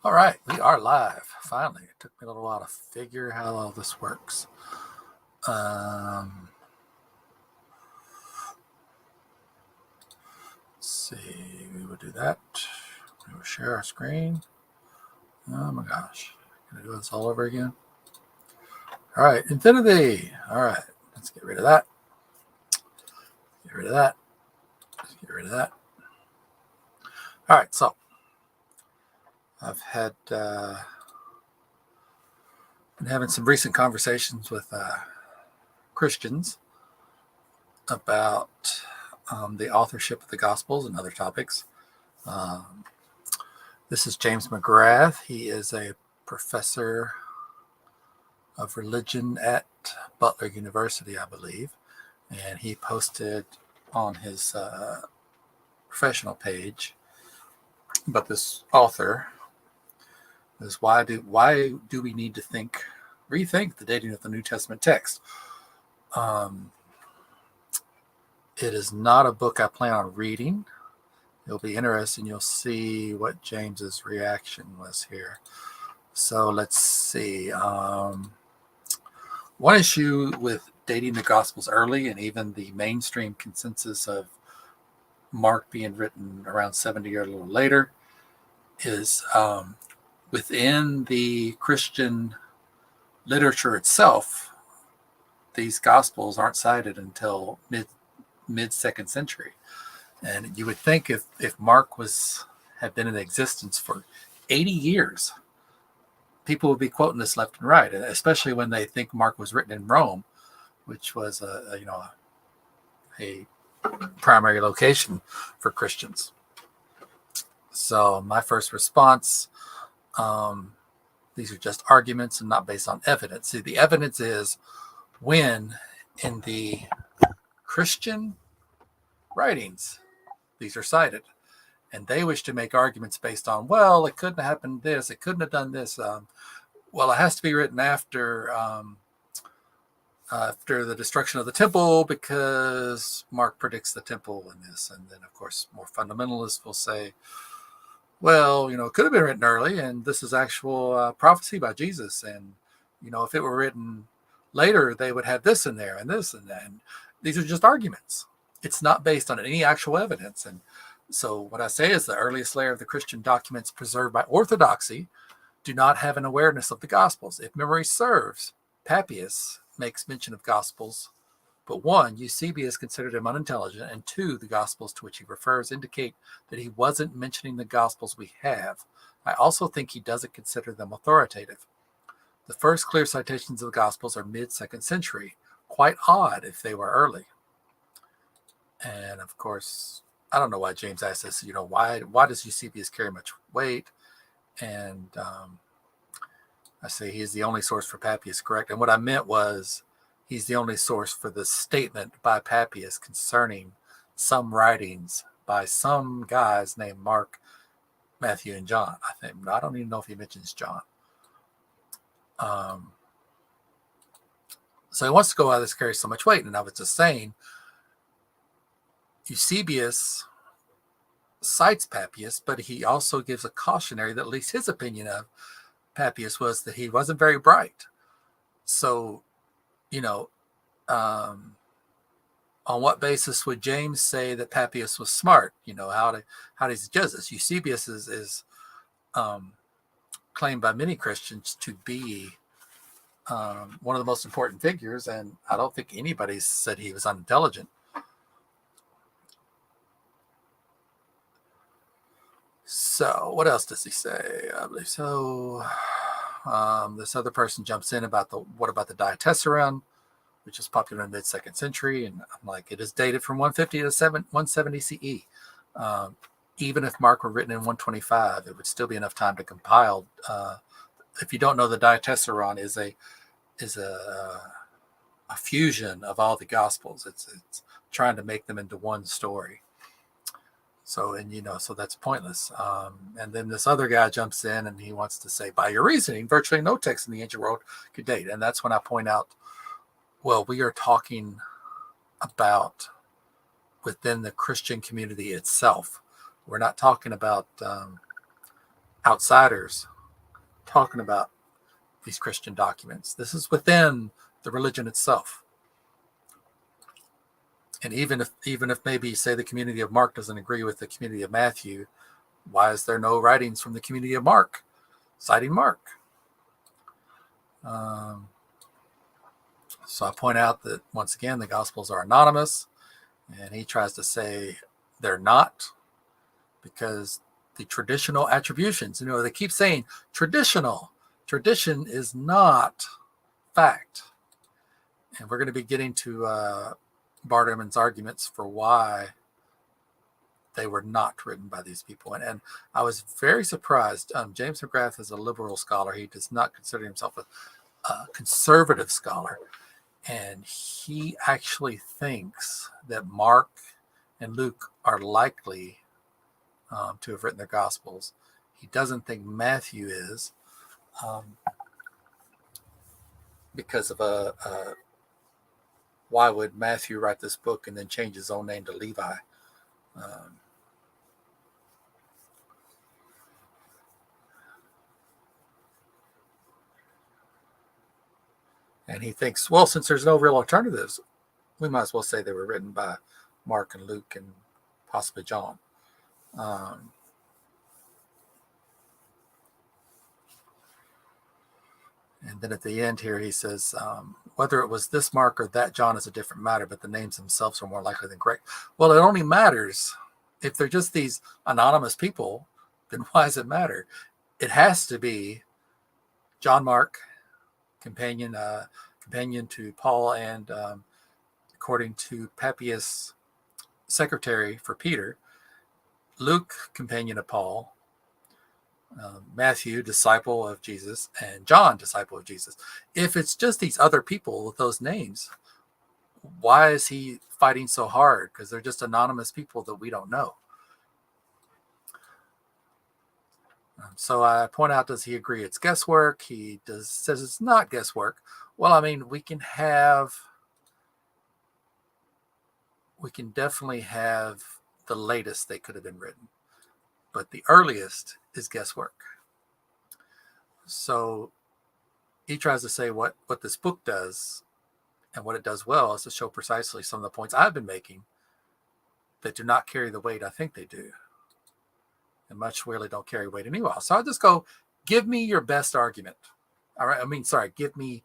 All right, we are live. Finally, it took me a little while to figure how all this works. Let's see, we will do that. We will share our screen. Oh my gosh, gonna do this all over again. All right, infinity. All right, let's get rid of that. Get rid of that. Let's get rid of that. All right, so I've had been having some recent conversations with Christians about the authorship of the Gospels and other topics. This is James McGrath. He is a professor of religion at Butler University, I believe. And he posted on his professional page about this author is why do we need to rethink the dating of the New Testament text? It is not a book I plan on reading. It'll be interesting. You'll see what James's reaction was here. So let's see. One issue with dating the Gospels early and even the mainstream consensus of Mark being written around 70 or a little later is within the Christian literature itself, these Gospels aren't cited until mid second century. And you would think if Mark had been in existence for 80 years, people would be quoting this left and right, especially when they think Mark was written in Rome, which was a primary location for Christians. So my first response, these are just arguments and not based on evidence. See, the evidence is when in the Christian writings, these are cited. And they wish to make arguments based on, well, it couldn't have happened this, it couldn't have done this. Well, it has to be written after the destruction of the temple because Mark predicts the temple in this. And then, of course, more fundamentalists will say, well, it could have been written early, and this is actual prophecy by Jesus. And, if it were written later, they would have this in there and this and that. And these are just arguments. It's not based on any actual evidence. And so what I say is the earliest layer of the Christian documents preserved by orthodoxy do not have an awareness of the Gospels. If memory serves, Papias makes mention of Gospels, but one, Eusebius considered him unintelligent, and two, the Gospels to which he refers indicate that he wasn't mentioning the Gospels we have. I also think he doesn't consider them authoritative. The first clear citations of the Gospels are mid-second century. Quite odd if they were early. And of course, I don't know why James asked this. Why does Eusebius carry much weight? And I say he's the only source for Papias, correct? And what I meant was he's the only source for the statement by Papias concerning some writings by some guys named Mark, Matthew, and John. I don't even know if he mentions John. So he wants to go, why this carries so much weight. And I was just saying, Eusebius cites Papias, but he also gives a cautionary that at least his opinion of Papias was that he wasn't very bright. So, on what basis would James say that Papias was smart? How does he judge this? Eusebius is claimed by many Christians to be one of the most important figures, and I don't think anybody said he was unintelligent. So what else does he say? I believe so. This other person jumps in about what about the diatessaron, which is popular in the mid-second century, and I'm like, it is dated from 150 to 170 CE. Even if Mark were written in 125, it would still be enough time to compile. If you don't know, the diatessaron is a fusion of all the Gospels. It's trying to make them into one story. So, so that's pointless. And then this other guy jumps in and he wants to say, by your reasoning, virtually no text in the ancient world could date. And that's when I point out, well, we are talking about within the Christian community itself. We're not talking about outsiders talking about these Christian documents. This is within the religion itself. And even if maybe, say, the community of Mark doesn't agree with the community of Matthew, why is there no writings from the community of Mark citing Mark? So I point out that, once again, the Gospels are anonymous, and he tries to say they're not, because the traditional attributions, they keep saying traditional. Tradition is not fact. And we're going to be getting to Bart Ehrman's arguments for why they were not written by these people. And I was very surprised. James McGrath is a liberal scholar. He does not consider himself a conservative scholar. And he actually thinks that Mark and Luke are likely to have written their Gospels. He doesn't think Matthew is, because of why would Matthew write this book and then change his own name to Levi? And he thinks, well, since there's no real alternatives, we might as well say they were written by Mark and Luke and possibly John. And then at the end here, he says, whether it was this Mark or that John is a different matter, but the names themselves are more likely than correct. Well, it only matters if they're just these anonymous people. Then why does it matter? It has to be John Mark, companion to Paul, and according to Papias, secretary for Peter, Luke, companion of Paul, Matthew, disciple of Jesus, and John, disciple of Jesus. If it's just these other people with those names, why is he fighting so hard? Because they're just anonymous people that we don't know. So I point out, does he agree it's guesswork? He says it's not guesswork. Well, I mean, we can definitely have the latest they could have been written, but the earliest is guesswork. So he tries to say what this book does, and what it does well is to show precisely some of the points I've been making that do not carry the weight I think they do, and much really don't carry weight anyway. So I just go, give me your best argument. All right, give me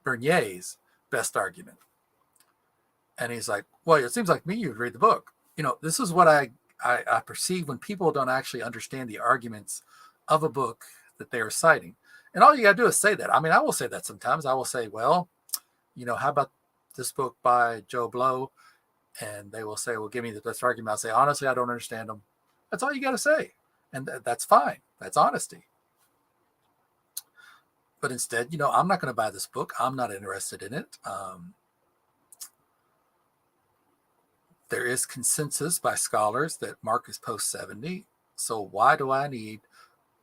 Bernier's best argument. And he's like, well, it seems like me, you'd read the book. This is what I perceive when people don't actually understand the arguments of a book that they are citing. And all you got to do is say that. I mean, I will say that sometimes. I will say, well, how about this book by Joe Blow? And they will say, well, give me the best argument. I'll say, honestly, I don't understand them. That's all you got to say. And that's fine. That's honesty. But instead, I'm not going to buy this book. I'm not interested in it. There is consensus by scholars that Mark is post-70. So why do I need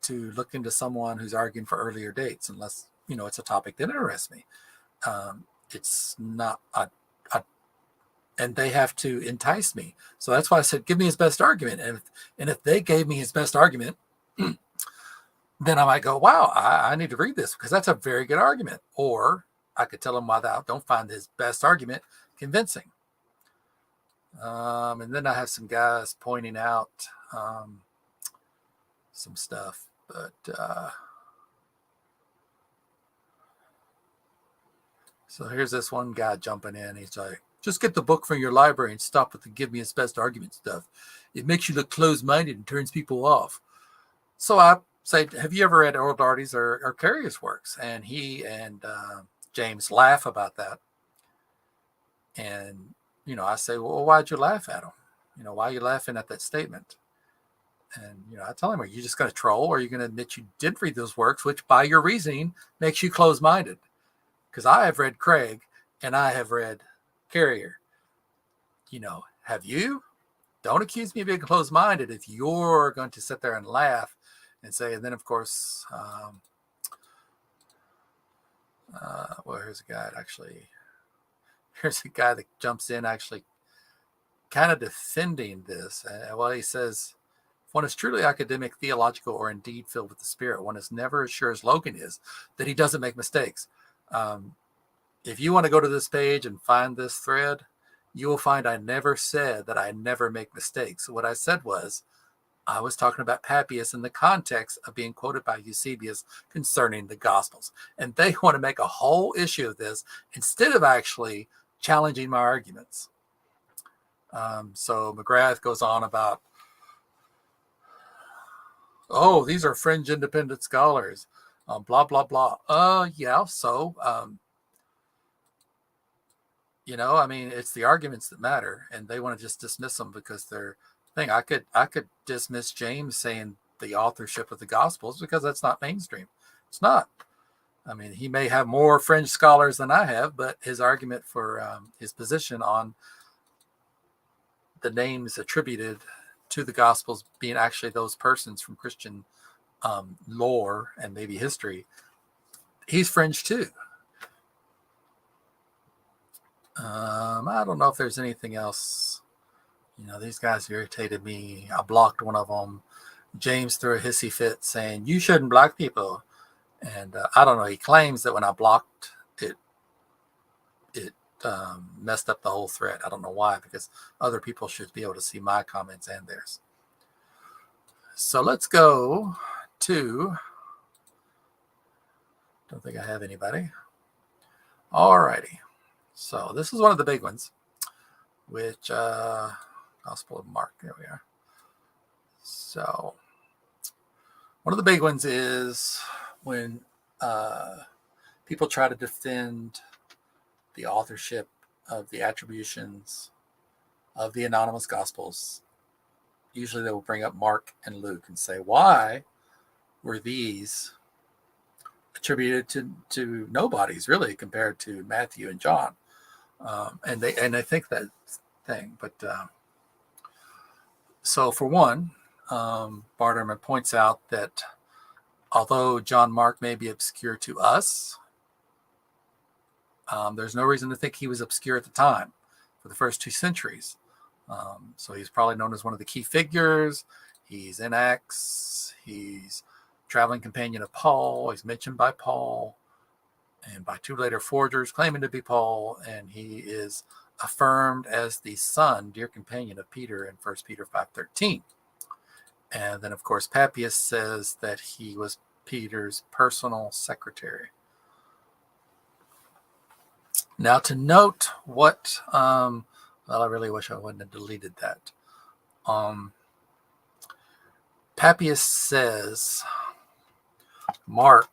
to look into someone who's arguing for earlier dates, unless, it's a topic that interests me? It's not, and they have to entice me. So that's why I said, give me his best argument. And if they gave me his best argument, then I might go, wow, I need to read this because that's a very good argument. Or I could tell them why I don't find his best argument convincing. And then I have some guys pointing out some stuff, but so here's this one guy jumping in. He's like, just get the book from your library and stop with the give me his best argument stuff. It makes you look closed-minded and turns people off. So I say, have you ever read Earl Darty's or Carrier's works? And he and James laugh about that. And I say, well, why'd you laugh at him? Why are you laughing at that statement? And, I tell him, are you just going to troll, or are you going to admit you did read those works, which by your reasoning makes you closed-minded? Because I have read Craig and I have read Carrier. Have you? Don't accuse me of being closed-minded if you're going to sit there and laugh and say, and then, of course, here's a guy Here's a guy that jumps in actually kind of defending this. He says, one is truly academic, theological, or indeed filled with the Spirit, one is never as sure as Logan is that he doesn't make mistakes. If you want to go to this page and find this thread, you will find I never said that I never make mistakes. What I said was, I was talking about Papias in the context of being quoted by Eusebius concerning the Gospels. And they want to make a whole issue of this instead of actually challenging my arguments. So McGrath goes on about, oh, these are fringe independent scholars, blah, blah, blah. Yeah, so, I mean, it's the arguments that matter, and they want to just dismiss them because they're thing. I could dismiss James saying the authorship of the Gospels because that's not mainstream. It's not. I mean, he may have more fringe scholars than I have, but his argument for his position on the names attributed to the Gospels being actually those persons from Christian lore and maybe history, he's fringe too. I don't know if there's anything else. These guys irritated me. I blocked one of them. James threw a hissy fit saying, you shouldn't block people. And I don't know. He claims that when I blocked it, it messed up the whole thread. I don't know why, because other people should be able to see my comments and theirs. So let's go to, don't think I have anybody. All righty. So this is one of the big ones, which Gospel of Mark. There we are. So one of the big ones is when people try to defend the authorship of the attributions of the anonymous Gospels. Usually they will bring up Mark and Luke and say, why were these attributed to nobodies really compared to Matthew and John? And they think that thing. But so for one, Barterman points out that although John Mark may be obscure to us, there's no reason to think he was obscure at the time for the first 2 centuries. So he's probably known as one of the key figures. He's in Acts. He's traveling companion of Paul. He's mentioned by Paul and by 2 later forgers claiming to be Paul. And he is affirmed as the son, dear companion of Peter in 1 Peter 5:13. And then, of course, Papias says that he was Peter's personal secretary. Now, to note what, well, I really wish I wouldn't have deleted that. Papias says Mark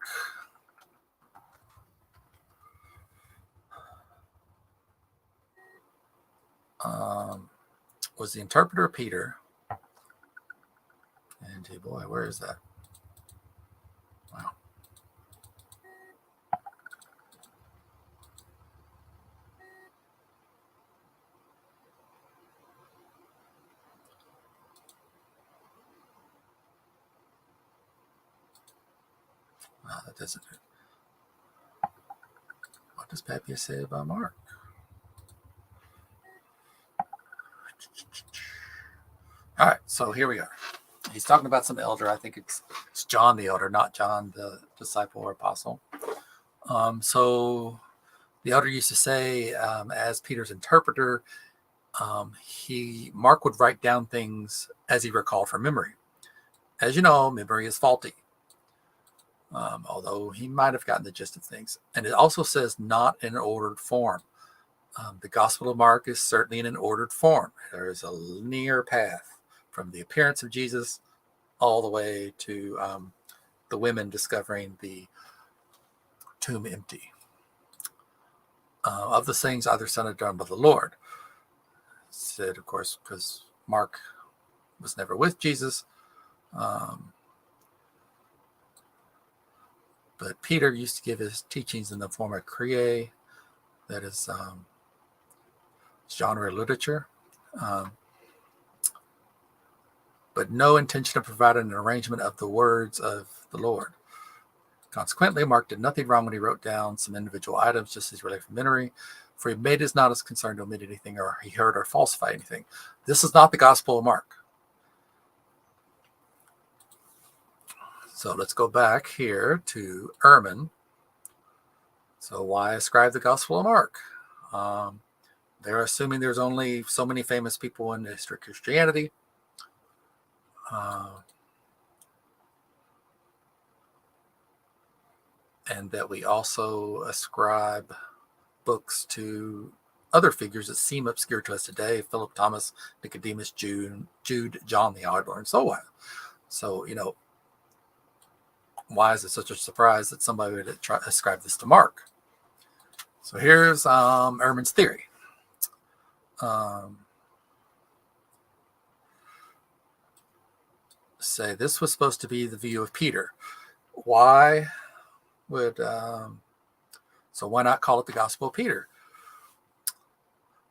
was the interpreter of Peter. And hey, boy, where is that? Wow. Wow, that doesn't. What does Papias say about Mark? All right, so here we are. He's talking about some elder. I think it's John the elder, not John the disciple or apostle. So the elder used to say, as Peter's interpreter, Mark would write down things as he recalled from memory. As you know, memory is faulty, although he might have gotten the gist of things. And it also says not in an ordered form. The Gospel of Mark is certainly in an ordered form. There is a linear path from the appearance of Jesus all the way to the women discovering the tomb empty. Of the things either son or done by the Lord. Said, of course, because Mark was never with Jesus. But Peter used to give his teachings in the form of Kriē, that is genre literature. But no intention of providing an arrangement of the words of the Lord. Consequently, Mark did nothing wrong when he wrote down some individual items just as related from memory, for he made his not as concerned to omit anything or he heard or falsify anything. This is not the Gospel of Mark. So let's go back here to Ehrman. So why ascribe the Gospel of Mark? They're assuming there's only so many famous people in the history of Christianity. And that we also ascribe books to other figures that seem obscure to us today: Philip, Thomas, Nicodemus, Jude, John the Idler, and so on. So, why is it such a surprise that somebody would ascribe this to Mark? So here's Ehrman's theory. Say this was supposed to be the view of Peter. Why would so why not call it the Gospel of Peter?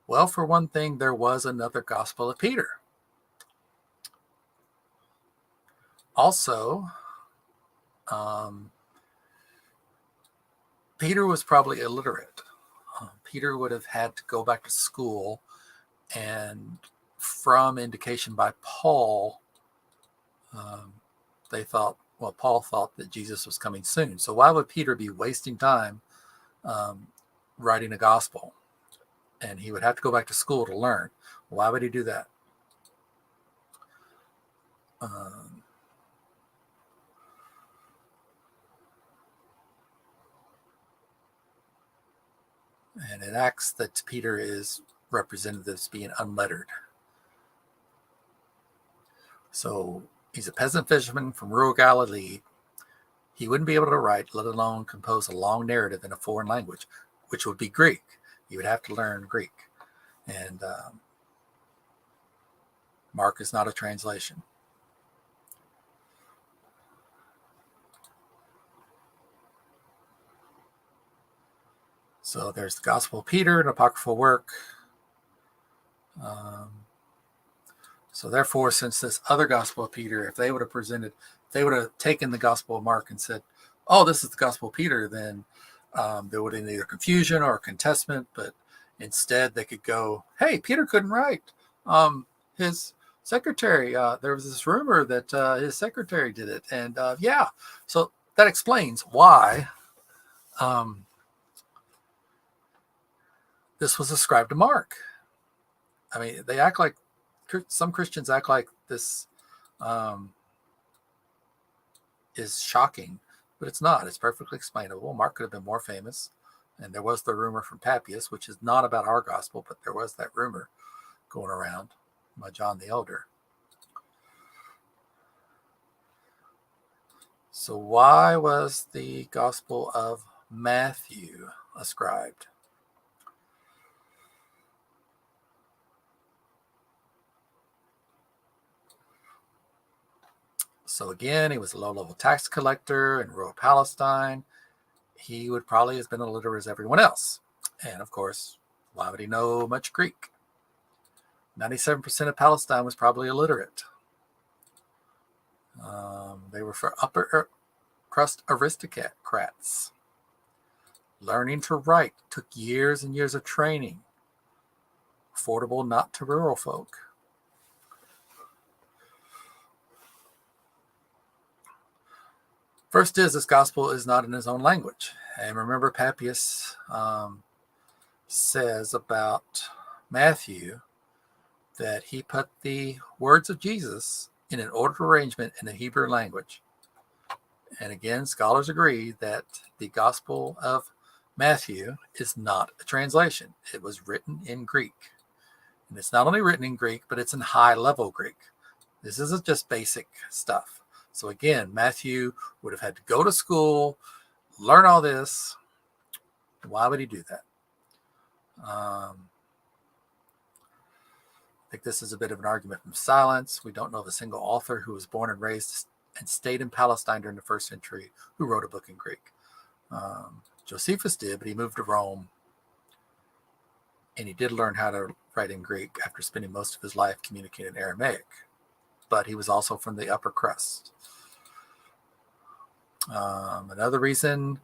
Well, for one thing, there was another Gospel of Peter. Also, Peter was probably illiterate. Peter would have had to go back to school, and from indication by Paul, Paul thought that Jesus was coming soon. So why would Peter be wasting time writing a gospel? And he would have to go back to school to learn. Why would he do that? And in Acts, that Peter is represented as being unlettered. So he's a peasant fisherman from rural Galilee. He wouldn't be able to write, let alone compose a long narrative in a foreign language, which would be Greek. He would have to learn Greek. And Mark is not a translation. So there's the Gospel of Peter, an apocryphal work. So therefore, since this other Gospel of Peter, if they would have taken the Gospel of Mark and said, oh, this is the Gospel of Peter, then there would have been either confusion or contestment. But instead, they could go, hey, Peter couldn't write. His secretary, there was this rumor that his secretary did it. And so that explains why this was ascribed to Mark. I mean, some Christians act like this is shocking, but it's not. It's perfectly explainable. Mark could have been more famous. And there was the rumor from Papias, which is not about our gospel, but there was that rumor going around by John the Elder. So why was the Gospel of Matthew ascribed? So again, he was a low-level tax collector in rural Palestine. He would probably have been illiterate as everyone else. And of course, why would he know much Greek? 97% of Palestine was probably illiterate. They were for upper crust aristocrats. Learning to write took years and years of training. Affordable not to rural folk. First is, this gospel is not in his own language. And remember, Papias says about Matthew that he put the words of Jesus in an ordered arrangement in the Hebrew language. And again, scholars agree that the Gospel of Matthew is not a translation. It was written in Greek. And it's not only written in Greek, but it's in high-level Greek. This isn't just basic stuff. So again, Matthew would have had to go to school, learn all this. Why would he do that? I think this is a bit of an argument from silence. We don't know of a single author who was born and raised and stayed in Palestine during the first century who wrote a book in Greek. Josephus did, but he moved to Rome, and he did learn how to write in Greek after spending most of his life communicating in Aramaic. But he was also from the upper crust. Another reason,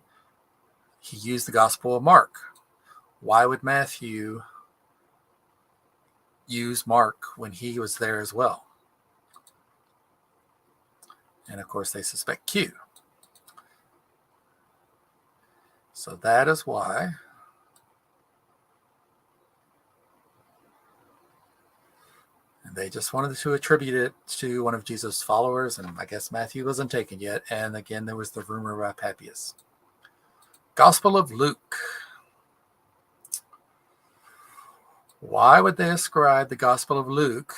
he used the Gospel of Mark. Why would Matthew use Mark when he was there as well? And of course, they suspect Q. So that is why they just wanted to attribute it to one of Jesus' followers, and I guess Matthew wasn't taken yet. And again, there was the rumor about Papias. Gospel of Luke. Why would they ascribe the Gospel of Luke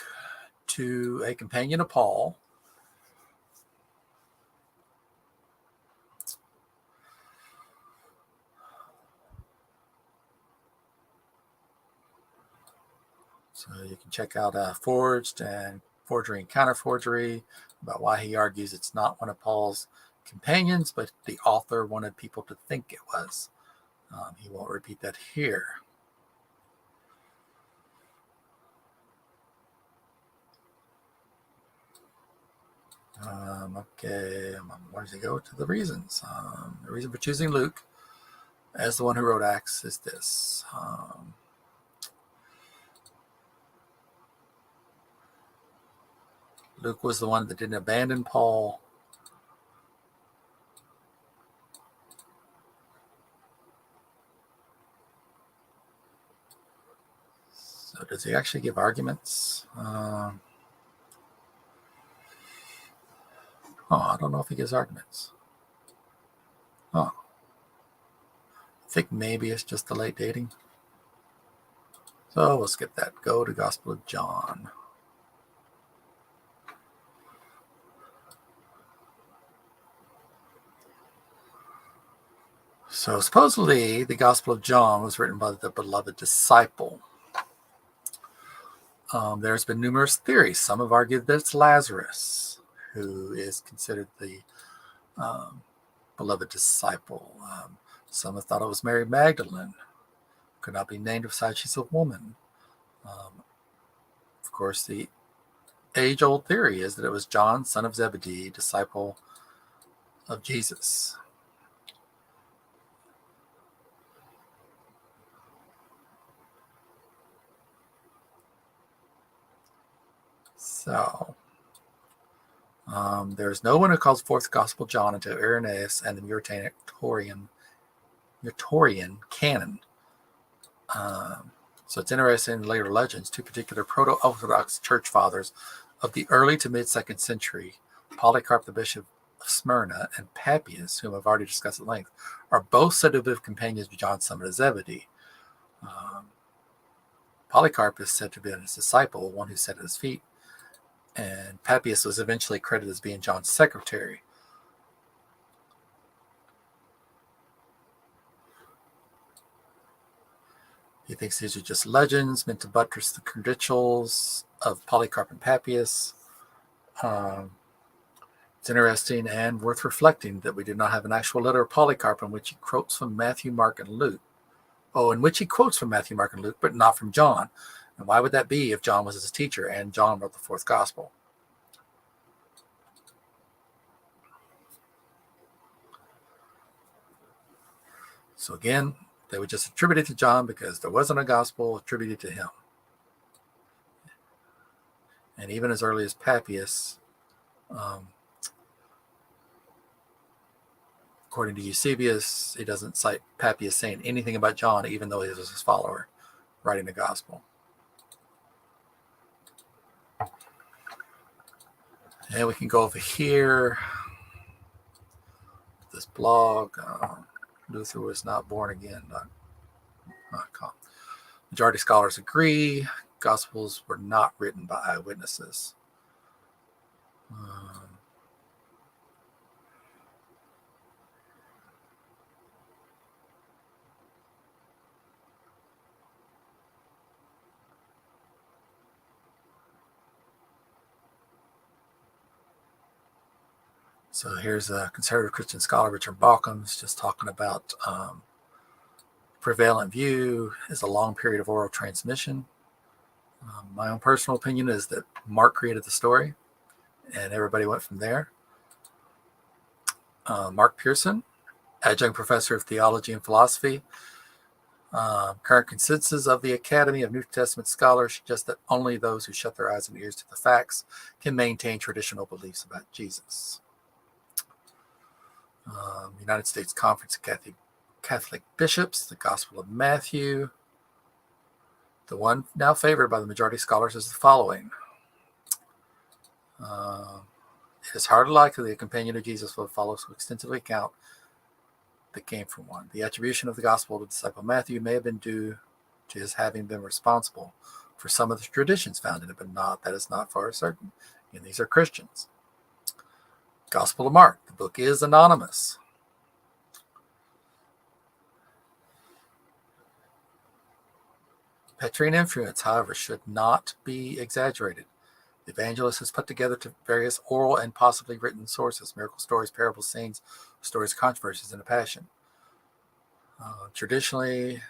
to a companion of Paul? So you can check out Forged and Forgery and Counterforgery about why he argues it's not one of Paul's companions, but the author wanted people to think it was. He won't repeat that here. Okay, where does he go? To the reasons. The reason for choosing Luke as the one who wrote Acts is this. Luke was the one that didn't abandon Paul. So does he actually give arguments? I don't know if he gives arguments. I think maybe it's just the late dating. So we'll skip that. Go to Gospel of John. So supposedly the Gospel of John was written by the beloved disciple. There's been numerous theories. Some have argued that it's Lazarus, who is considered the beloved disciple. Some have thought it was Mary Magdalene. Could not be named besides she's a woman. Of course, the age-old theory is that it was John, son of Zebedee, disciple of Jesus. So, there's no one who calls forth Gospel John until Irenaeus and the Muratorian canon. So it's interesting in later legends, two particular proto-Orthodox church fathers of the early to mid-2nd century, Polycarp the bishop of Smyrna and Papias, whom I've already discussed at length, are both said to have been companions of John, son of Zebedee. Polycarp is said to have been his disciple, one who sat at his feet, and Papias was eventually credited as being John's secretary. He thinks these are just legends meant to buttress the credentials of Polycarp and Papias. It's interesting and worth reflecting that we do not have an actual letter of Polycarp in which he quotes from Matthew, Mark, and Luke. In which he quotes from Matthew, Mark, and Luke, but not from John. And why would that be if John was his teacher and John wrote the fourth gospel? So again, they would just attribute it to John because there wasn't a gospel attributed to him. And even as early as Papias, according to Eusebius, he doesn't cite Papias saying anything about John, even though he was his follower writing the gospel. And we can go over here. This blog, Luther was not born again. Majority of scholars agree. Gospels were not written by eyewitnesses. So here's a conservative Christian scholar, Richard Bauckham, just talking about prevalent view is a long period of oral transmission. My own personal opinion is that Mark created the story and everybody went from there. Mark Pearson, adjunct professor of theology and philosophy. Current consensus of the Academy of New Testament Scholars suggests that only those who shut their eyes and ears to the facts can maintain traditional beliefs about Jesus. United States Conference of Catholic Bishops, the Gospel of Matthew. The one now favored by the majority of scholars is the following. It is hardly likely a companion of Jesus will follow so extensive account that came from one. The attribution of the Gospel to the disciple Matthew may have been due to his having been responsible for some of the traditions found in it, but that is not far certain. And these are Christians. Gospel of Mark. The book is anonymous. Petrine influence, however, should not be exaggerated. The evangelist has put together various oral and possibly written sources, miracle stories, parables, sayings, stories, controversies, and a passion. Traditionally,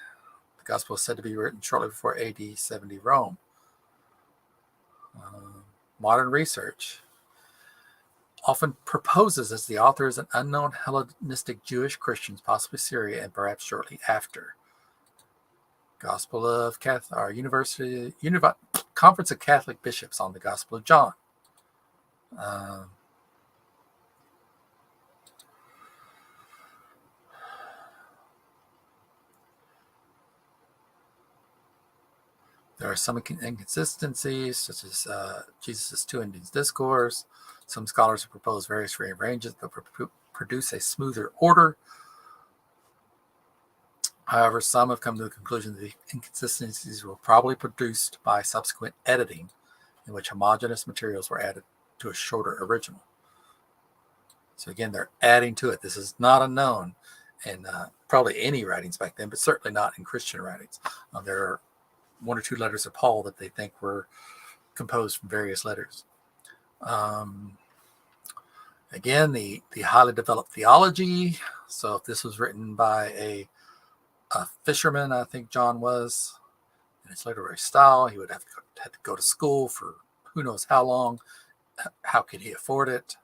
the gospel is said to be written shortly before AD 70 Rome. Modern research often proposes as the author is an unknown Hellenistic Jewish Christians, possibly Syria, and perhaps shortly after. Gospel of Conference of Catholic Bishops on the Gospel of John. There are some inconsistencies, such as Jesus' two endings discourse. Some scholars have proposed various rearrangements that produce a smoother order. However, some have come to the conclusion that the inconsistencies were probably produced by subsequent editing, in which homogeneous materials were added to a shorter original. So again, they're adding to it. This is not unknown in probably any writings back then, but certainly not in Christian writings. There are one or two letters of Paul that they think were composed from various letters. Again, the highly developed theology. So if this was written by a fisherman, I think John was, in his literary style, he would have to go to school for who knows how long. How could he afford it?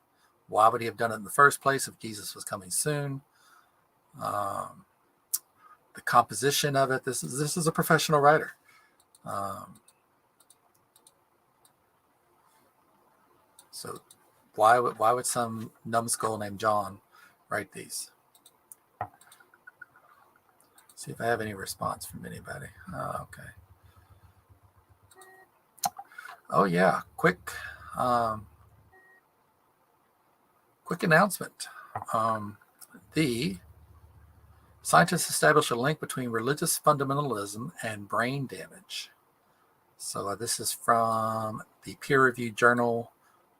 Why would he have done it in the first place if Jesus was coming soon? The composition of it. This is a professional writer. So why would some numbskull named John write these? See if I have any response from anybody. Okay. Oh yeah, quick announcement. The scientists established a link between religious fundamentalism and brain damage. So this is from the peer-reviewed journal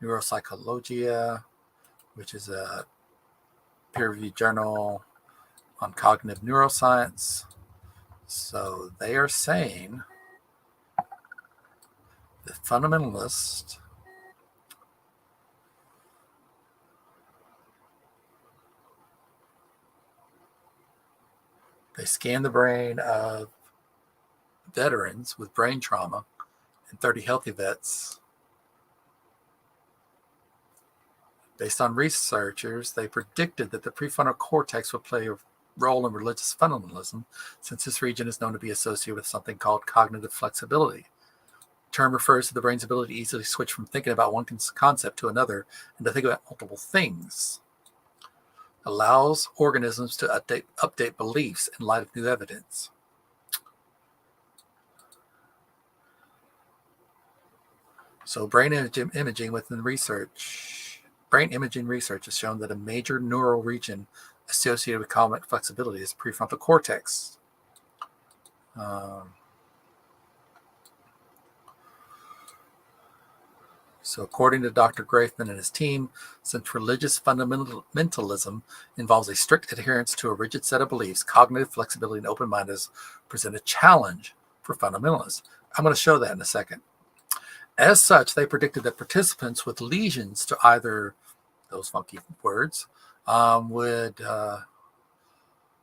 Neuropsychologia, which is a peer-reviewed journal on cognitive neuroscience. So they are saying the fundamentalists they scanned the brain of veterans with brain trauma and 30 healthy vets. Based on researchers, they predicted that the prefrontal cortex would play a role in religious fundamentalism, since this region is known to be associated with something called cognitive flexibility. The term refers to the brain's ability to easily switch from thinking about one concept to another and to think about multiple things. It allows organisms to update beliefs in light of new evidence. So brain imaging research has shown that a major neural region associated with cognitive flexibility is the prefrontal cortex. So according to Dr. Grafman and his team, since religious fundamentalism involves a strict adherence to a rigid set of beliefs, cognitive flexibility and open-mindedness present a challenge for fundamentalists. I'm going to show that in a second. As such, they predicted that participants with lesions to either those funky words would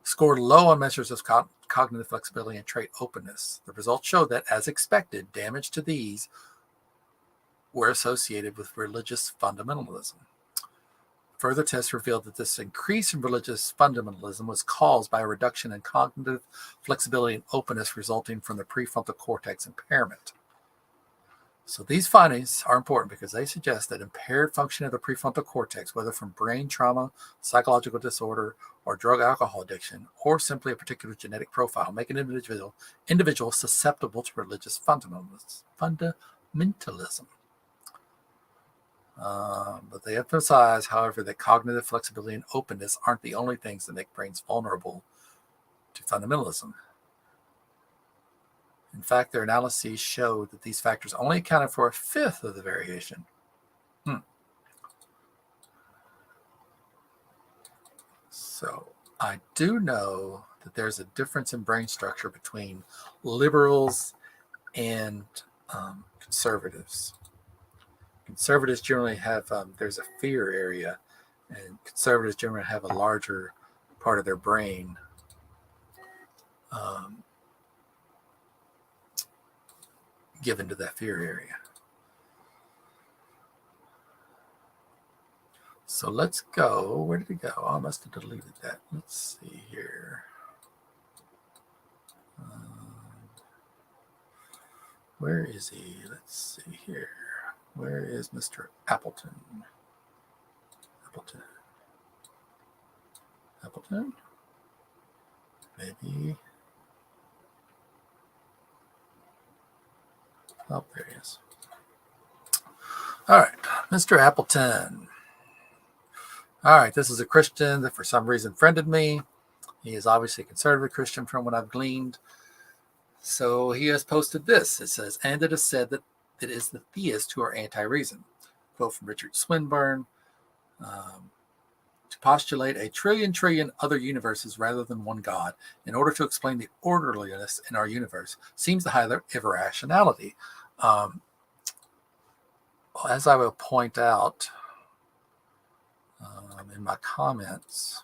score low on measures of cognitive flexibility and trait openness. The results showed that, as expected, damage to these were associated with religious fundamentalism. Further tests revealed that this increase in religious fundamentalism was caused by a reduction in cognitive flexibility and openness resulting from the prefrontal cortex impairment. So these findings are important because they suggest that impaired function of the prefrontal cortex, whether from brain trauma, psychological disorder, or drug alcohol addiction, or simply a particular genetic profile, make an individual susceptible to religious fundamentalism. But they emphasize, however, that cognitive flexibility and openness aren't the only things that make brains vulnerable to fundamentalism. In fact, their analyses show that these factors only accounted for a fifth of the variation. So I do know that there's a difference in brain structure between liberals and conservatives. Conservatives generally have, there's a fear area, and conservatives generally have a larger part of their brain given to that fear area. So let's go. Where did it go? Oh, I must have deleted that. Let's see here. Where is he? Let's see here. Where is Mr. Appleton? Appleton? Maybe. Oh, there he is. All right, Mr. Appleton. All right, this is a Christian that for some reason friended me. He is obviously a conservative Christian from what I've gleaned. So he has posted this. It says, and it is said that it is the theists who are anti-reason. Quote from Richard Swinburne. To postulate a trillion other universes rather than one God in order to explain the orderliness in our universe seems to hide irrationality. As I will point out in my comments,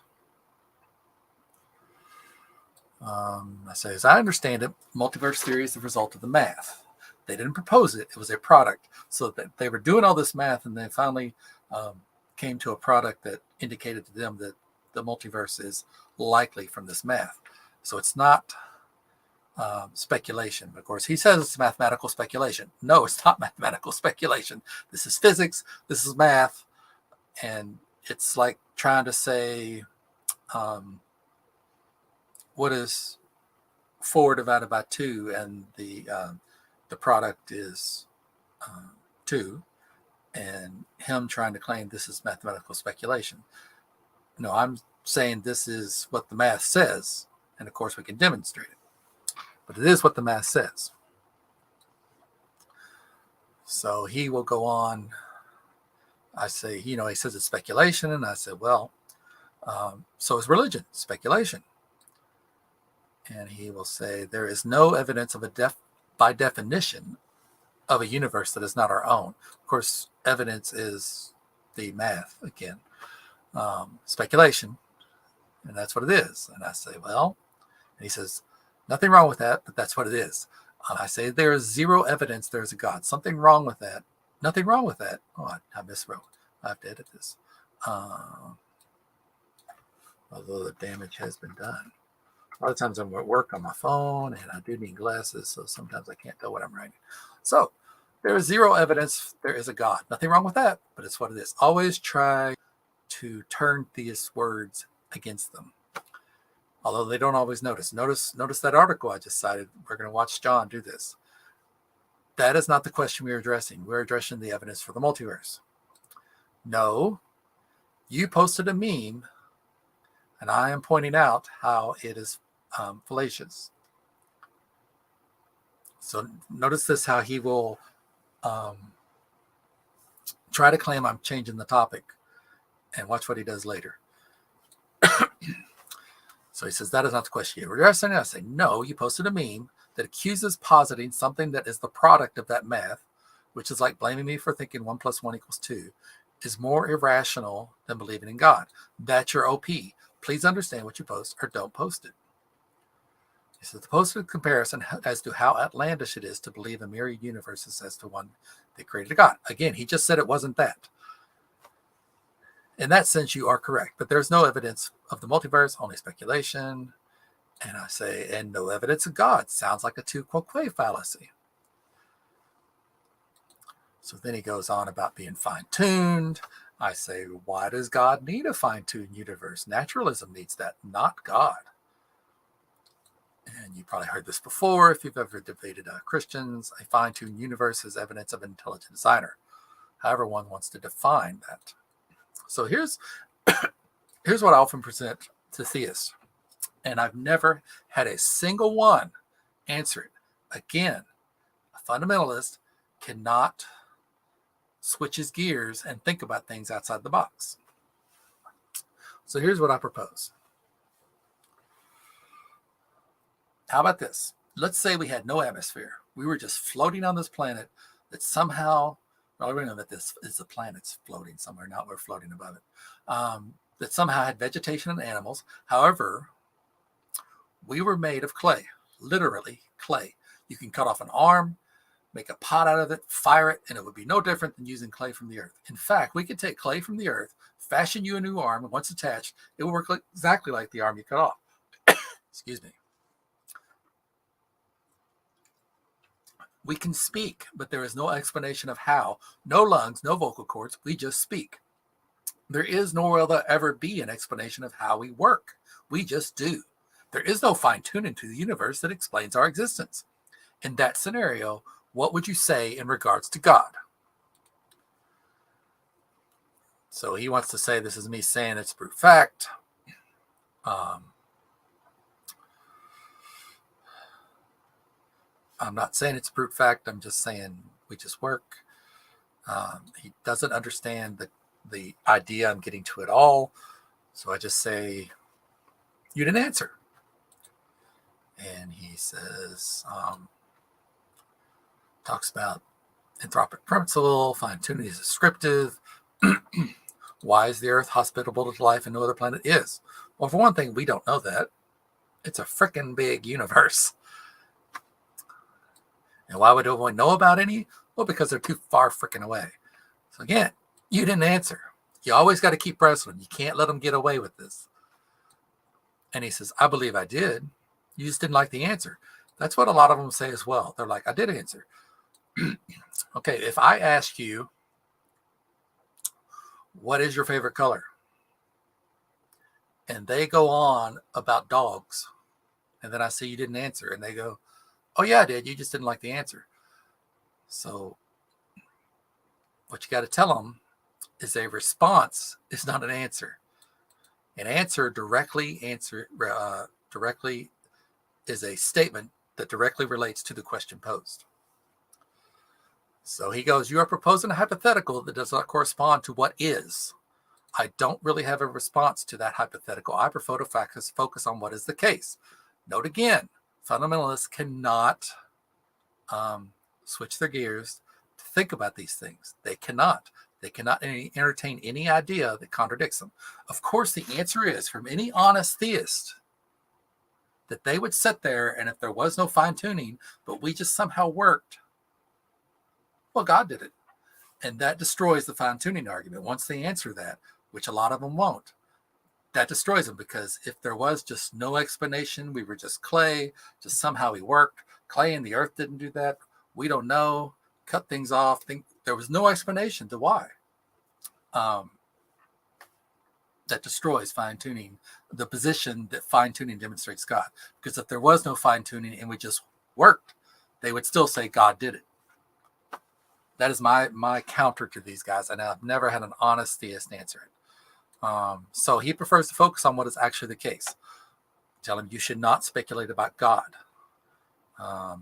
I say, as I understand it, multiverse theory is the result of the math. They didn't propose it. It was a product. So that they were doing all this math, and they finally came to a product that indicated to them that the multiverse is likely from this math. So it's not speculation. Of course, he says it's mathematical speculation. No, it's not mathematical speculation. This is physics. This is math. And it's like trying to say, what is 4 divided by 2? And the product is 2. And him trying to claim this is mathematical speculation. No, I'm saying this is what the math says. And of course, we can demonstrate it. But it is what the math says. So he will go on. I say, he says it's speculation. And I said, well, so is religion, speculation. And he will say, there is no evidence of by definition of a universe that is not our own. Of course, evidence is the math again. Speculation. And that's what it is. And I say, well, and he says, nothing wrong with that, but that's what it is. I say, there is zero evidence there is a God. Something wrong with that. Nothing wrong with that. Oh, I miswrote. I have to edit this. Although the damage has been done. A lot of times I'm at work on my phone, and I do need glasses, so sometimes I can't tell what I'm writing. So there is zero evidence there is a God. Nothing wrong with that, but it's what it is. Always try to turn theists' words against them. Although they don't always notice. Notice that article I just cited. We're going to watch John do this. That is not the question we're addressing. We're addressing the evidence for the multiverse. No, you posted a meme, and I am pointing out how it is fallacious. So notice this, how he will try to claim I'm changing the topic, and watch what he does later. So he says, that is not the question you're addressing. I say, no, you posted a meme that accuses positing something that is the product of that math, which is like blaming me for thinking 1 + 1 = 2, is more irrational than believing in God. That's your OP. Please understand what you post or don't post it. He says, the posted comparison as to how outlandish it is to believe a myriad universes as to one that created a God. Again, he just said it wasn't that. In that sense, you are correct, but there's no evidence of the multiverse, only speculation. And I say, and no evidence of God. Sounds like a tu quoque fallacy. So then he goes on about being fine-tuned. I say, why does God need a fine-tuned universe? Naturalism needs that, not God. And you probably heard this before if you've ever debated Christians. A fine-tuned universe is evidence of an intelligent designer. However one wants to define that. So here's what I often present to theists. And I've never had a single one answer it. Again, a fundamentalist cannot switch his gears and think about things outside the box. So here's what I propose. How about this? Let's say we had no atmosphere. We were just floating on this planet that somehow, well, we know that this is the planet's floating somewhere, not we're floating above it, that somehow had vegetation and animals. However, we were made of clay, literally clay. You can cut off an arm, make a pot out of it, fire it, and it would be no different than using clay from the earth. In fact, we could take clay from the earth, fashion you a new arm, and once attached, it will work exactly like the arm you cut off. Excuse me. We can speak, but there is no explanation of how. No lungs, no vocal cords. We just speak. There is nor will there ever be an explanation of how we work. We just do. There is no fine-tuning to the universe that explains our existence. In that scenario, what would you say in regards to God? So he wants to say this is me saying it's brute fact. I'm not saying it's brute fact. I'm just saying we just work. He doesn't understand the idea I'm getting to at all. So I just say, you didn't answer. And he says, talks about anthropic principle, fine-tuning is descriptive. Why is the Earth hospitable to life and no other planet is? Well, for one thing, we don't know that. It's a freaking big universe. And why would everyone know about any? Well, because they're too far freaking away. So again, you didn't answer. You always got to keep pressing. You can't let them get away with this. And he says, I believe I did. You just didn't like the answer. That's what a lot of them say as well. They're like, I did answer. Okay, if I ask you, what is your favorite color? And they go on about dogs. And then I say you didn't answer. And they go, oh, yeah, I did. You just didn't like the answer. So what you got to tell them is a response is not an answer. An answer directly is a statement that directly relates to the question posed. So he goes, you are proposing a hypothetical that does not correspond to what is. I don't really have a response to that hypothetical. I prefer to focus on what is the case. Note again, fundamentalists cannot switch their gears to think about these things. They cannot. They cannot entertain any idea that contradicts them. Of course, the answer is from any honest theist that they would sit there and if there was no fine-tuning, but we just somehow worked, well, God did it. And that destroys the fine-tuning argument. Once they answer that, which a lot of them won't, that destroys them because if there was just no explanation, we were just clay, just somehow we worked, clay and the earth didn't do that, we don't know, cut things off, there was no explanation to why. That destroys fine-tuning, the position that fine-tuning demonstrates God. Because if there was no fine-tuning and we just worked, they would still say God did it. That is my counter to these guys, and I've never had an honest theist answer it. So he prefers to focus on what is actually the case. Tell him you should not speculate about God.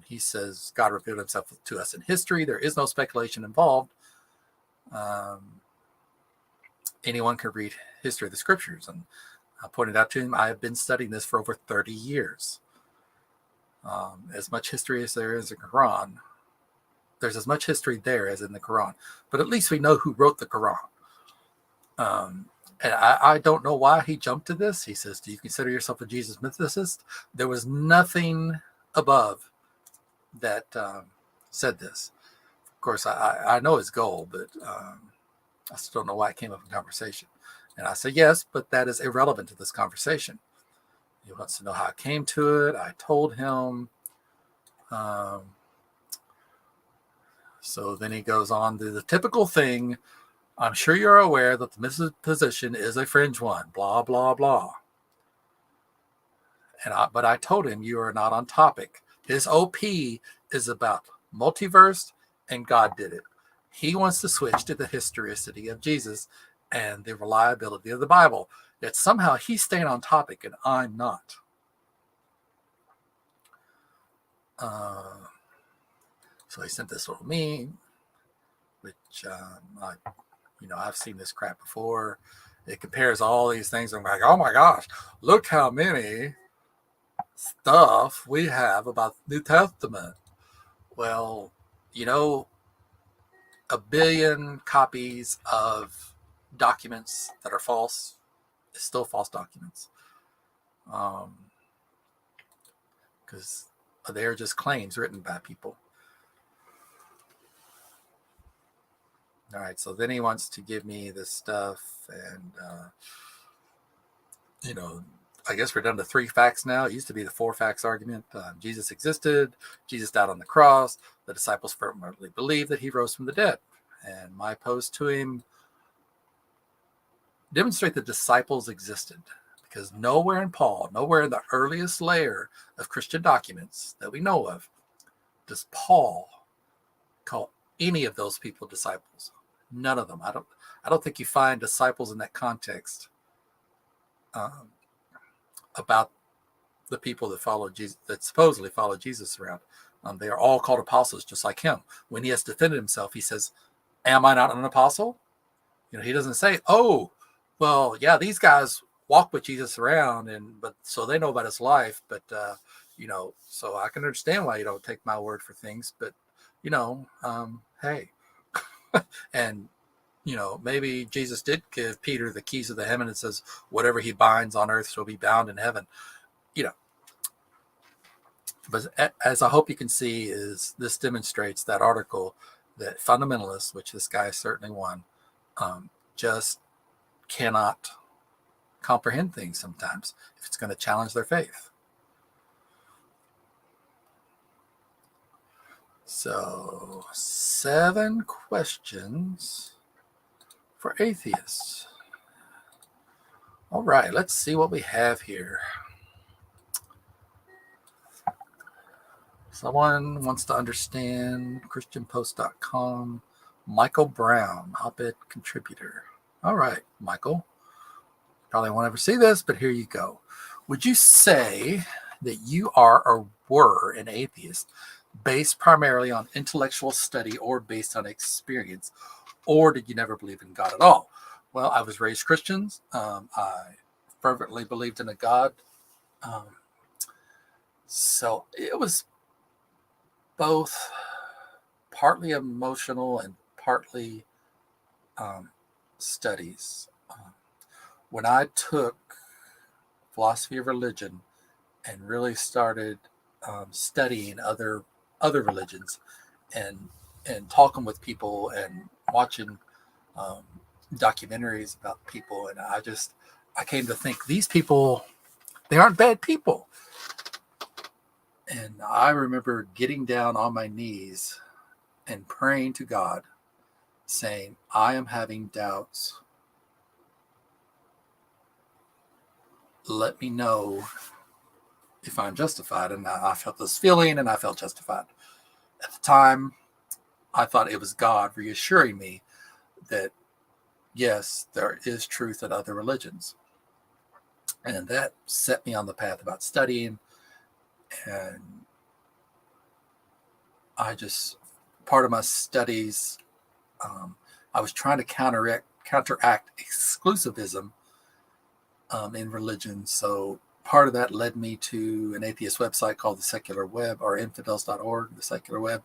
He says God revealed himself to us in history. There is no speculation involved. Anyone can read history of the scriptures. And I pointed out to him, I have been studying this for over 30 years. As much history as there is in the Quran, there's as much history there as in the Quran. But at least we know who wrote the Quran. And I don't know why he jumped to this. He says, do you consider yourself a Jesus mythicist? There was nothing above that said this. Of course, I know his goal, but I still don't know why it came up in conversation. And I say, yes, but that is irrelevant to this conversation. He wants to know how I came to it. I told him. So then he goes on to the typical thing. I'm sure you're aware that the position is a fringe one, blah, blah, blah. But I told him you are not on topic. His OP is about multiverse and God did it. He wants to switch to the historicity of Jesus and the reliability of the Bible. Yet somehow he's staying on topic and I'm not. So he sent this little meme, which I've seen this crap before. It compares all these things. I'm like, oh my gosh, look how many stuff we have about the New Testament. Well, a billion copies of documents that are false is still false documents. Because they're just claims written by people. All right, so then he wants to give me this stuff, and I guess we're down to 3 facts now. It used to be the 4 facts argument. Jesus existed. Jesus died on the cross. The disciples firmly believed that he rose from the dead. And my post to him: demonstrate the disciples existed, because nowhere in Paul, nowhere in the earliest layer of Christian documents that we know of, does Paul call any of those people disciples. None of them. I don't think you find disciples in that context about the people that follow Jesus, that supposedly follow Jesus around. They are all called apostles, just like him. When he has defended himself, he says, "Am I not an apostle?" He doesn't say, "Oh, well, yeah, these guys walk with Jesus around, but so they know about his life, but so I can understand why you don't take my word for things, but hey." And maybe Jesus did give Peter the keys of the heaven and says, whatever he binds on earth shall be bound in heaven. But as I hope you can see, is this demonstrates that article that fundamentalists, which this guy is certainly one, just cannot comprehend things sometimes if it's going to challenge their faith. So 7 questions for atheists. All right, let's see what we have here. Someone wants to understand christianpost.com. Michael Brown, op-ed contributor. All right, Michael. Probably won't ever see this, but here you go. Would you say that you are or were an atheist based primarily on intellectual study or based on experience, or did you never believe in God at all? Well, I was raised Christian. I fervently believed in a God. So it was both partly emotional and partly studies. When I took philosophy of religion and really started studying other religions and talking with people and watching documentaries about people, and I came to think these people, they aren't bad people. And I remember getting down on my knees and praying to God, saying, I am having doubts. Let me know if I'm justified. And I felt this feeling and I felt justified. At the time, I thought it was God reassuring me that, yes, there is truth in other religions. And that set me on the path about studying. And part of my studies, I was trying to counteract exclusivism in religion. So part of that led me to an atheist website called the Secular Web, or infidels.org, the Secular Web.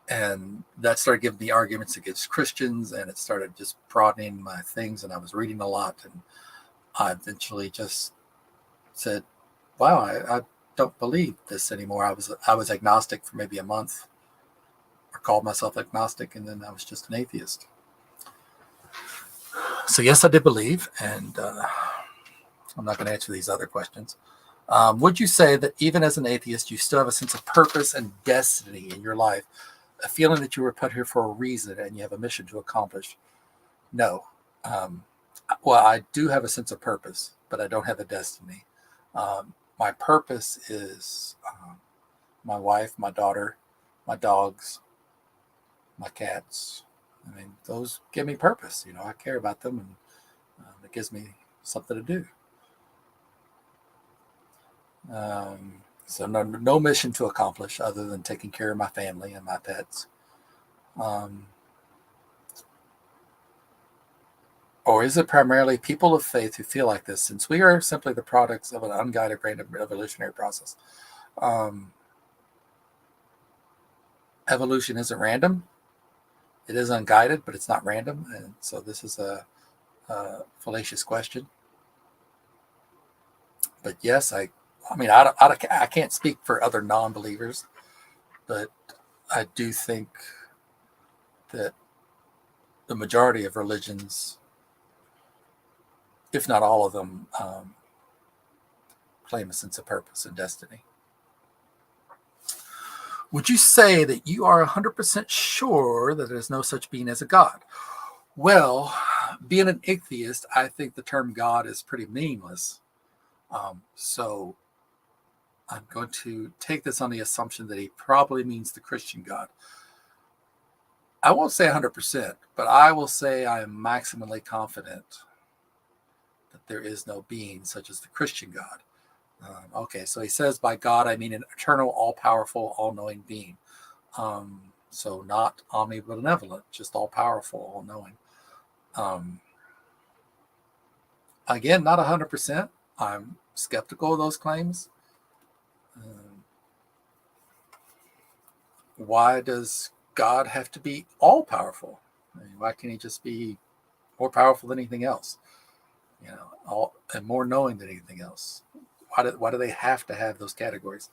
And that started giving me arguments against Christians, and it started just broadening my things. And I was reading a lot, and I eventually just said, wow, I don't believe this anymore. I was agnostic for maybe a month, or called myself agnostic, and then I was just an atheist. So yes, I did believe, and I'm not going to answer these other questions. Would you say that even as an atheist, you still have a sense of purpose and destiny in your life, a feeling that you were put here for a reason and you have a mission to accomplish. No. Well, I do have a sense of purpose, but I don't have a destiny. My purpose is my wife, my daughter, my dogs, my cats. I mean, those give me purpose. I care about them, and it gives me something to do. So no mission to accomplish other than taking care of my family and my pets. Or is it primarily people of faith who feel like this, since we are simply the products of an unguided random evolutionary process? Evolution isn't random. It is unguided, but it's not random. And so this is a fallacious question. But yes, I can't speak for other non-believers, but I do think that the majority of religions, if not all of them, claim a sense of purpose and destiny. Would you say that you are 100% sure that there's no such being as a God? Well, being an atheist, I think the term God is pretty meaningless. So I'm going to take this on the assumption that he probably means the Christian God. I won't say 100%, but I will say I am maximally confident that there is no being such as the Christian God. Okay, so he says by God, I mean an eternal, all-powerful, all-knowing being. So not omnibenevolent, just all-powerful, all-knowing. Again, not 100%. I'm skeptical of those claims. Why does God have to be all-powerful? I mean, why can't he just be more powerful than anything else? And more knowing than anything else. Why do they have to have those categories?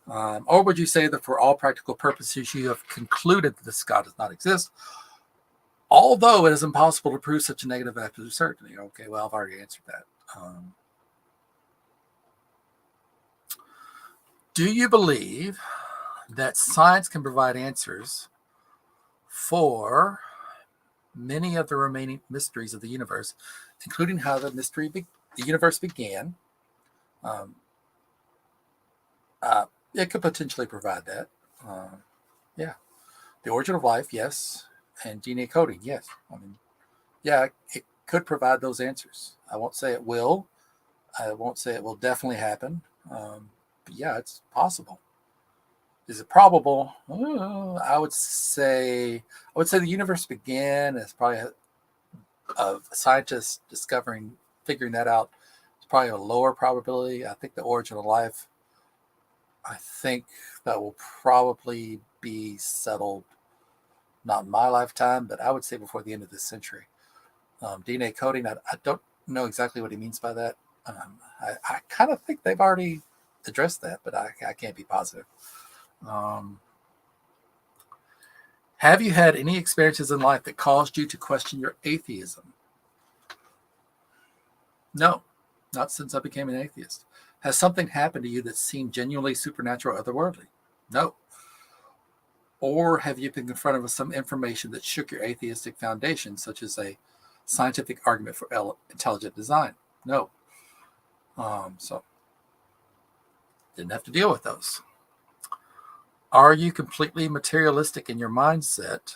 Or would you say that for all practical purposes, you have concluded that this God does not exist, although it is impossible to prove such a negative absolute certainty? Okay, well, I've already answered that. Do you believe that science can provide answers for many of the remaining mysteries of the universe, including how the universe began? It could potentially provide that. Yeah. The origin of life, yes. And DNA coding, yes. It could provide those answers. I won't say it will. I won't say it will definitely happen. But yeah, it's possible. Is it probable? I would say the universe began as probably of scientists figuring that out. It's probably a lower probability. I think the origin of life, I think that will probably be settled, not in my lifetime, but I would say before the end of this century. DNA coding, I don't know exactly what he means by that. I kind of think they've already addressed that, but I can't be positive. Have you had any experiences in life that caused you to question your atheism? No, not since I became an atheist. Has something happened to you that seemed genuinely supernatural or otherworldly? No. Or have you been confronted with some information that shook your atheistic foundation, such as a scientific argument for intelligent design? No. So didn't have to deal with those. Are you completely materialistic in your mindset?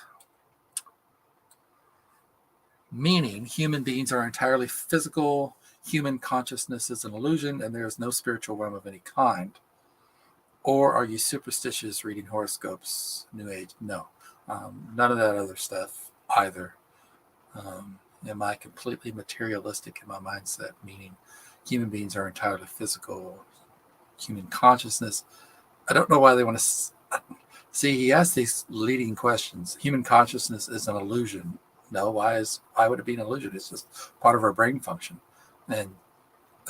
Meaning human beings are entirely physical, human consciousness is an illusion, and there is no spiritual realm of any kind. Or are you superstitious, reading horoscopes, New Age? No. None of that other stuff either. Am I completely materialistic in my mindset, meaning human beings are entirely physical, human consciousness? I don't know why they want to see. He asked these leading questions. Human consciousness is an illusion. No, why would it be an illusion? It's just part of our brain function. And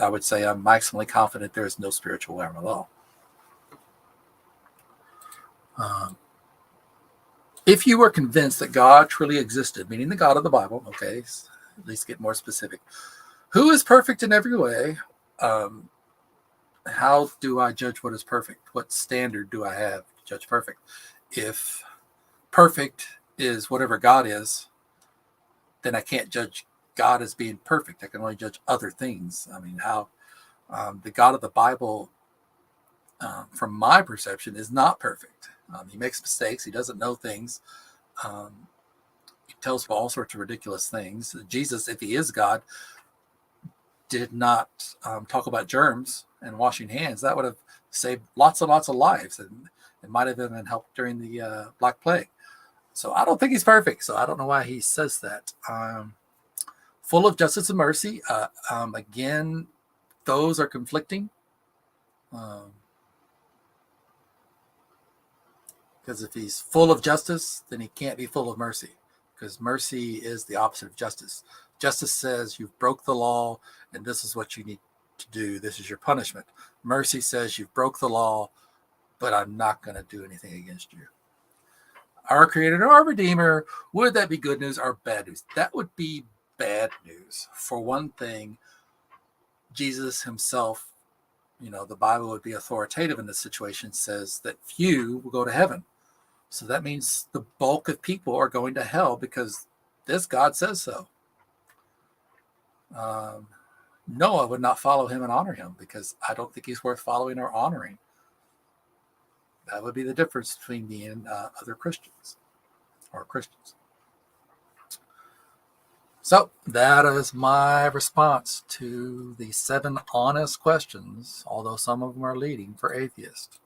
I would say I'm maximally confident there is no spiritual realm at all. If you were convinced that God truly existed, meaning the God of the Bible, okay, at least get more specific, who is perfect in every way, how do I judge what is perfect? What standard do I have to judge perfect? If perfect is whatever God is, then I can't judge God as being perfect. I can only judge other things. I mean, how the God of the Bible, from my perception, is not perfect. He makes mistakes. He doesn't know things. Um, he tells all sorts of ridiculous things. Jesus, if he is God, did not talk about germs and washing hands. That would have saved lots and lots of lives, and it might have even helped during the Black Plague. So I don't think he's perfect. So I don't know why he says that. Full of justice and mercy. Again, those are conflicting. Because if he's full of justice, then he can't be full of mercy, because mercy is the opposite of justice. Justice says you've broke the law and this is what you need to do. This is your punishment. Mercy says you've broke the law, but I'm not going to do anything against you. Our Creator and our Redeemer, would that be good news or bad news? That would be bad news. For one thing, Jesus himself, the Bible would be authoritative in this situation, says that few will go to heaven. So that means the bulk of people are going to hell because this God says so. Noah would not follow him and honor him because I don't think he's worth following or honoring. That would be the difference between me and other Christians or Christians. So that is my response to the 7 honest questions, although some of them are leading for atheists.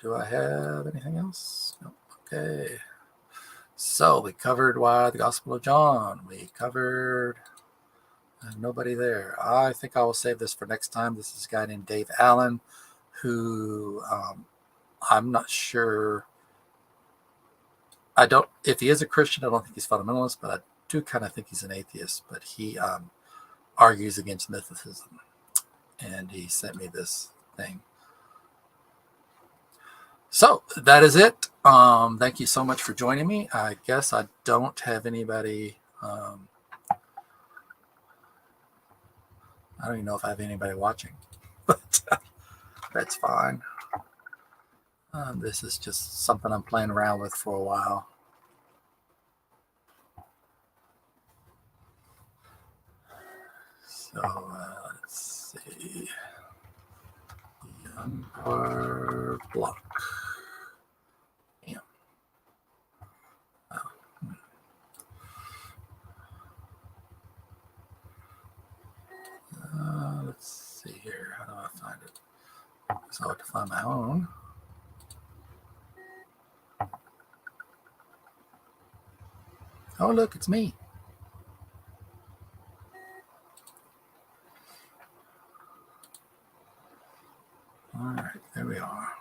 Do I have anything else? No. Okay. So we covered why the Gospel of John. We covered nobody there. I think I will save this for next time. This is a guy named Dave Allen, who I'm not sure. If he is a Christian, I don't think he's fundamentalist, but I do kind of think he's an atheist. But he argues against mythicism, and he sent me this thing. So that is it. Thank you so much for joining me. I guess I don't have anybody. I don't even know if I have anybody watching, but that's fine. This is just something I'm playing around with for a while. So let's see. Power block. Yeah. Let's see here. How do I find it? So I have to find my own. Oh, look, it's me. All right, there we are.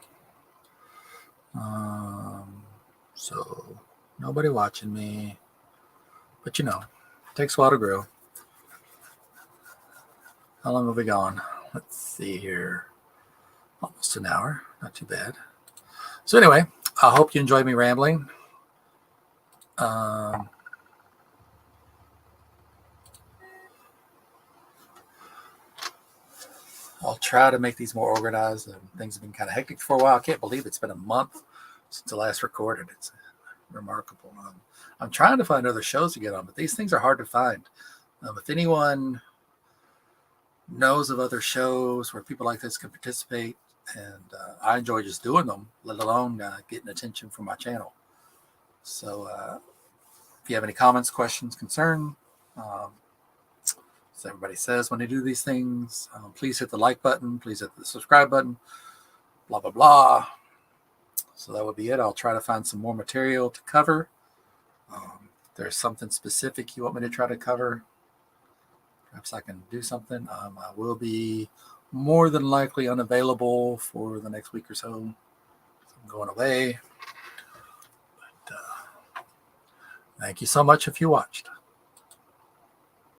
So nobody watching me, but it takes a while to grow. How long have we gone? Let's see here. Almost an hour. Not too bad. So anyway, I hope you enjoyed me rambling. I'll try to make these more organized. Things have been kind of hectic for a while. I can't believe it's been a month since I last recorded. It's remarkable. I'm trying to find other shows to get on, but these things are hard to find. If anyone knows of other shows where people like this can participate, and I enjoy just doing them, let alone getting attention from my channel. So if you have any comments, questions, concern, as everybody says when they do these things, please hit the like button, please hit the subscribe button, blah, blah, blah. So that would be it. I'll try to find some more material to cover. If there's something specific you want me to try to cover, perhaps I can do something. I will be more than likely unavailable for the next week or so. I'm going away. But, thank you so much if you watched.